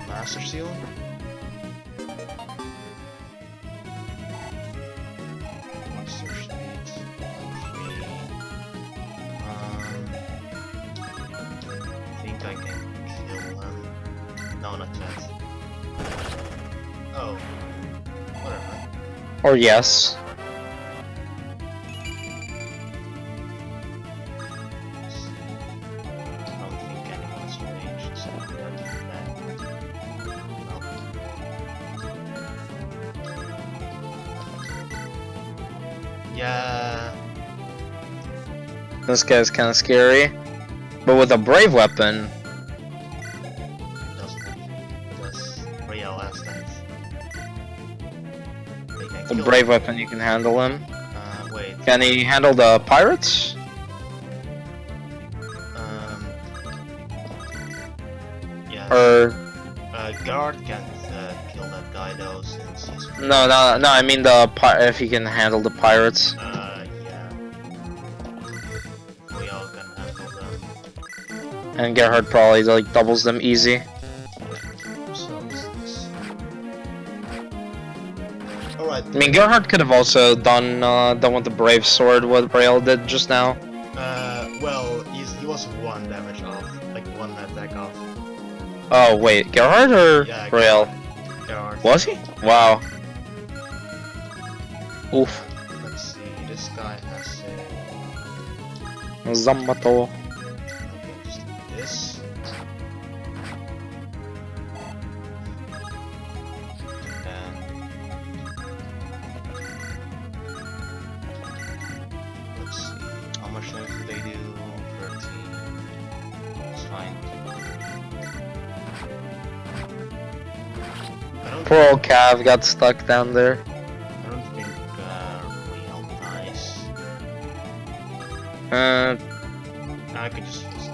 master seal. I can kill him. No, not yet. Oh. Whatever. Or yes. I don't think anyone's ranged, so that's bad. No. Yeah. This guy's kind of scary. But with a brave weapon, a brave weapon, you can handle him. Wait. Can he handle the pirates? Yeah. Or guard can't kill that guy though, since he's. No. I mean if he can handle the pirates. Yeah. We all can handle them. And Gerhard probably like doubles them easy. Alright. I mean, Gerhard could have also done with the brave sword what Braille did just now. Well, he was 1 damage off, like 1 attack off. Oh wait, Gerhard or yeah, Braille? Gerhard. Was he? Wow. Oof. Let's see, this guy has a Zammato. Okay, just do this. Let's see, how much damage do they do? 13. It's fine. Poor old Cav got stuck down there. I don't think real nice. I could just use it.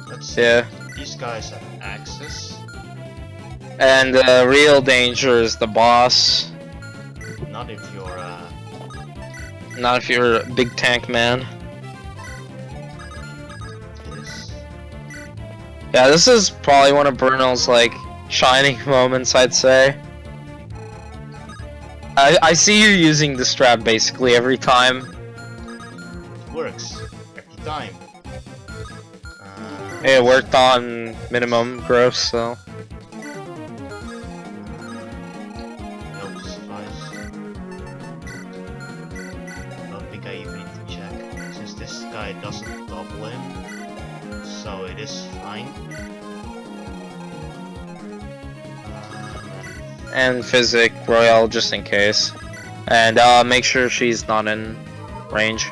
Let's see. Yeah. These guys have access. And real danger is the boss. Not if you're Not if you're a big tank man. Yeah, this is probably one of Bruno's like shining moments, I'd say. I see you using the strap basically every time. It works every time. It worked on minimum gross, so. Nope, suffice. I don't think I even need to check, since this guy doesn't double him, so it is fine. And Physic Royale just in case. And make sure she's not in range.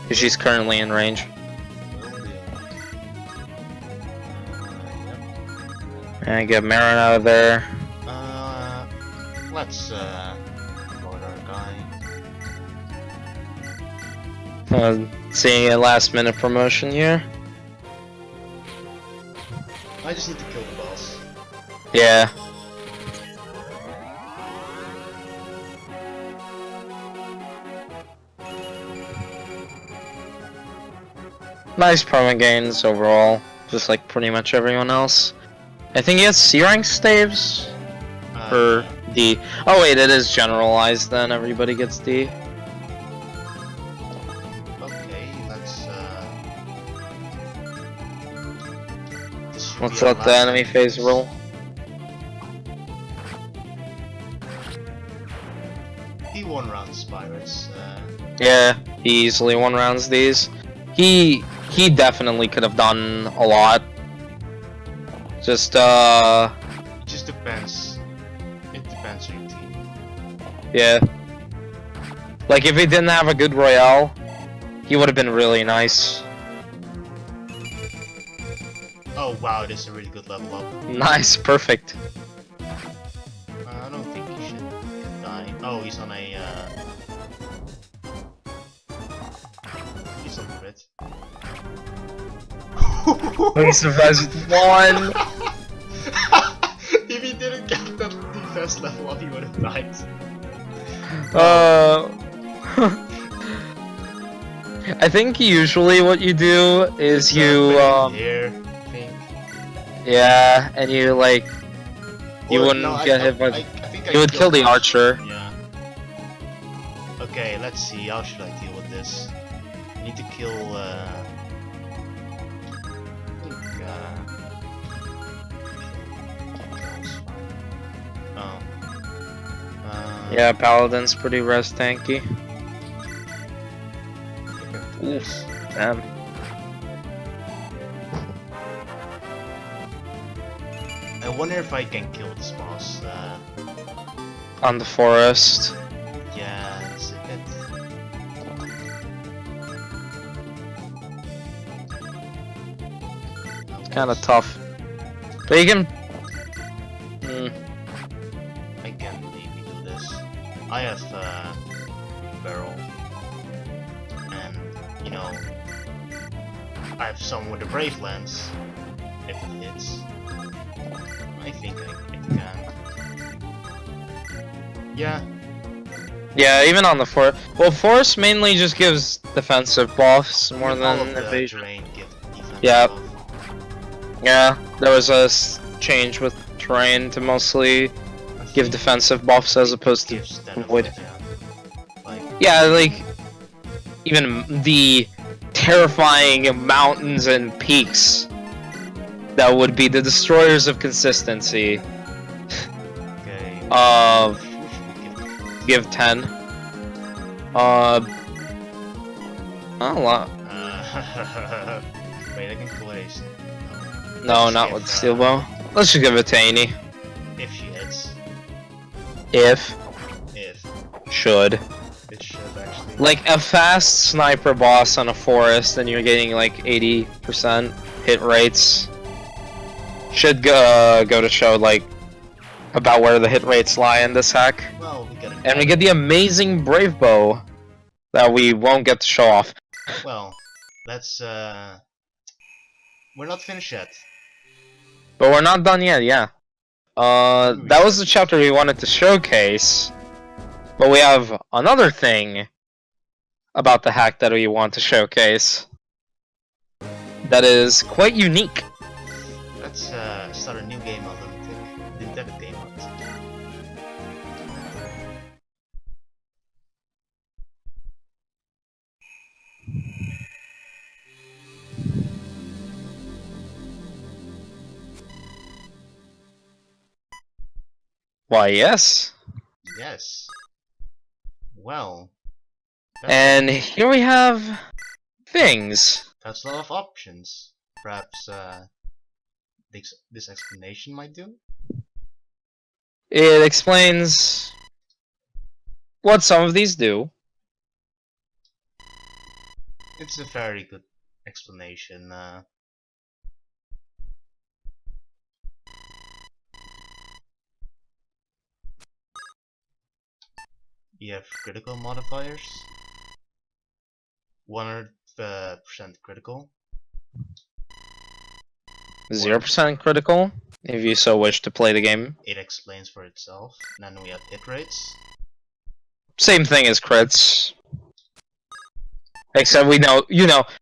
Because she's currently in range. And get Marin out of there. Let's load our guy. Seeing a last minute promotion here. I just need to kill the boss. Yeah. Nice promo gains overall, just like pretty much everyone else. I think he has C rank staves for D. Oh wait, it is generalized then. Everybody gets D. Okay, Let's let the enemy phase roll. He one rounds pirates. Yeah, he easily one rounds these. He definitely could have done a lot. Just It just depends. It depends on your team. Yeah. Like if he didn't have a good Royale, he would have been really nice. Oh wow, it is a really good level up. Nice, perfect. I don't think he should die. Oh, he's on a he's on crit. He survives with one. If he didn't get that defense level up, he would have died. I think usually what you do is you here, I think. yeah, and you like you Or, wouldn't no, get hit by you would kill the archer. Yeah. Okay, let's see. How should I deal with this? I need to kill. Yeah, Paladin's pretty rest tanky. Oof, damn. I wonder if I can kill this boss. On the forest. Yeah, it's a bit. It's kind of tough. But you can. I can maybe do this. I have barrel, and you know, I have someone with a brave lance. If it hits, I think it can. Yeah. Yeah, even on the forest. Well, forest mainly just gives defensive buffs more than evasion. Yeah. Yeah, there was a change with terrain to mostly give defensive buffs as opposed to avoid. Yeah, like even the terrifying mountains and peaks that would be the destroyers of consistency. Okay. Give 10. A lot. Wait, I can place. No, not with steel bow. Let's just give it to Annie. If she hits. If. Should. It should actually. Like a fast sniper boss on a forest, and you're getting like 80% hit rates. Should go to show like about where the hit rates lie in this hack. Well, we get it. And we get the amazing brave bow that we won't get to show off. Well, let's we're not finished yet. But we're not done yet, yeah. That was the chapter we wanted to showcase. But we have another thing about the hack that we want to showcase that is quite unique. Let's start a new game on the intended game mode. Why, yes. Yes. Well. And here we have things. That's a lot of options. Perhaps this explanation might do? It explains what some of these do. It's a very good explanation. You have critical modifiers. 100% critical. 0% critical, if you so wish to play the game. It explains for itself. And then we have hit rates. Same thing as crits. Except we know,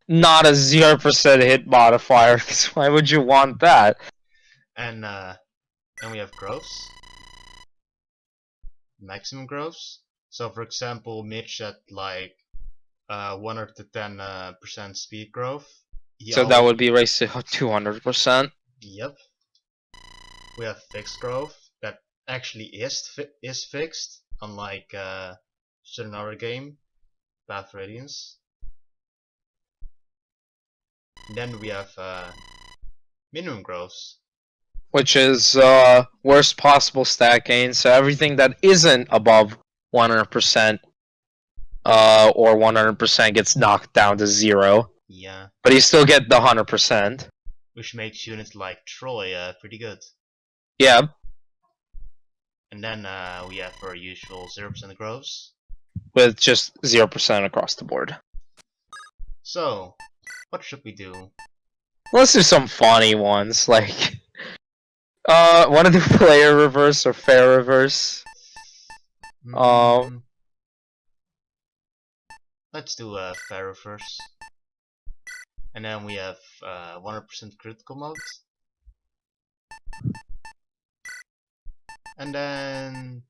not a 0% hit modifier, because why would you want that? And we have growths. Maximum growths. So for example, Mitch at like 110% speed growth. So that would be raised to 200%. Yep. We have fixed growth that actually is fixed, unlike certain other game, Path Radiance. Then we have minimum growths, which is worst possible stat gain. So everything that isn't above 100% or 100% gets knocked down to 0. Yeah. But you still get the 100%. Which makes units like Troy pretty good. Yeah. And then we have our usual 0% growths. With just 0% across the board. So, what should we do? Let's do some funny ones, like... wanna do player reverse or fair reverse? Let's do fair reverse. And then we have 100% critical mode. And then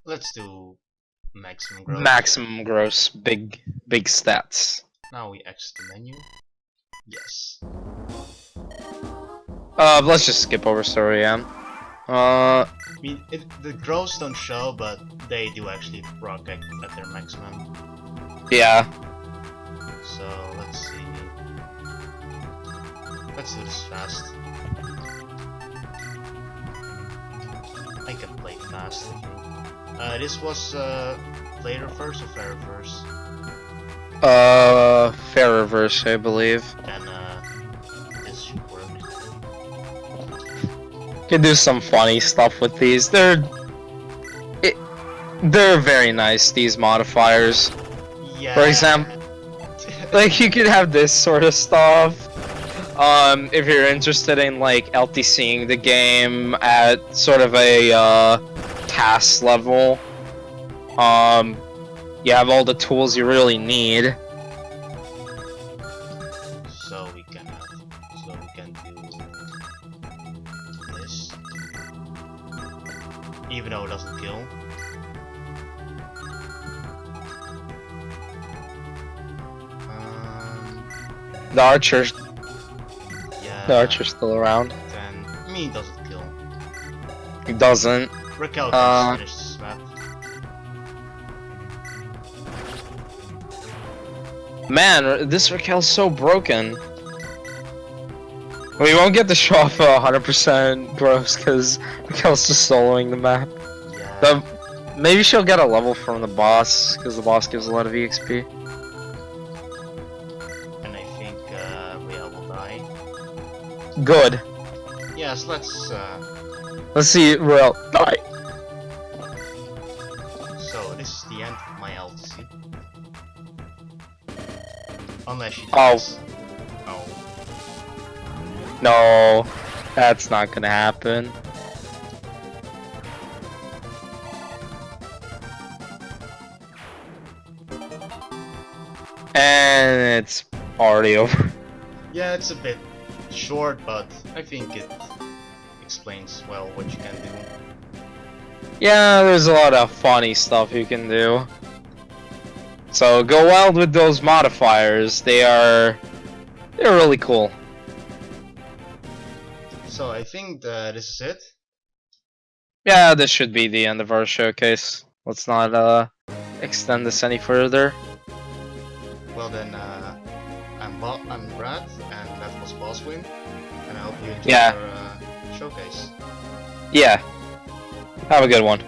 let's do maximum gross. Maximum gross, big stats. Now we exit the menu. Yes. Let's just skip over story, yeah. I mean, the gross don't show, but they do actually proc at their maximum. Yeah. So let's see. Let's do this fast. I can play fast. This was play reverse or fair reverse? Fair reverse, I believe. Then this should work. Can do some funny stuff with these. They're very nice, these modifiers. Yeah. For example, like you could have this sort of stuff. If you're interested in like LTCing the game at sort of a task level, you have all the tools you really need. So we can do this, even though it doesn't kill. The archer's still around. Then I mean, it doesn't kill. It doesn't. Raquel can finish this map. Man, this Raquel's so broken. We won't get to show off 100% gross because Raquel's just soloing the map. Yeah. Maybe she'll get a level from the boss because the boss gives a lot of EXP. And I think Rhea will die. Good. Yes, let's see Real die. So this is the end of my LTC. Unless she Oh. dies. Oh. No, that's not gonna happen. And it's already over. Yeah, it's a bit short, but I think it explains well what you can do. Yeah, there's a lot of funny stuff you can do. So go wild with those modifiers. They're really cool. So I think that this is it. Yeah, this should be the end of our showcase. Let's not extend this any further. Well then, I'm Radd, and that was Bosswin, and I hope you enjoyed Yeah. our showcase. Yeah. Have a good one.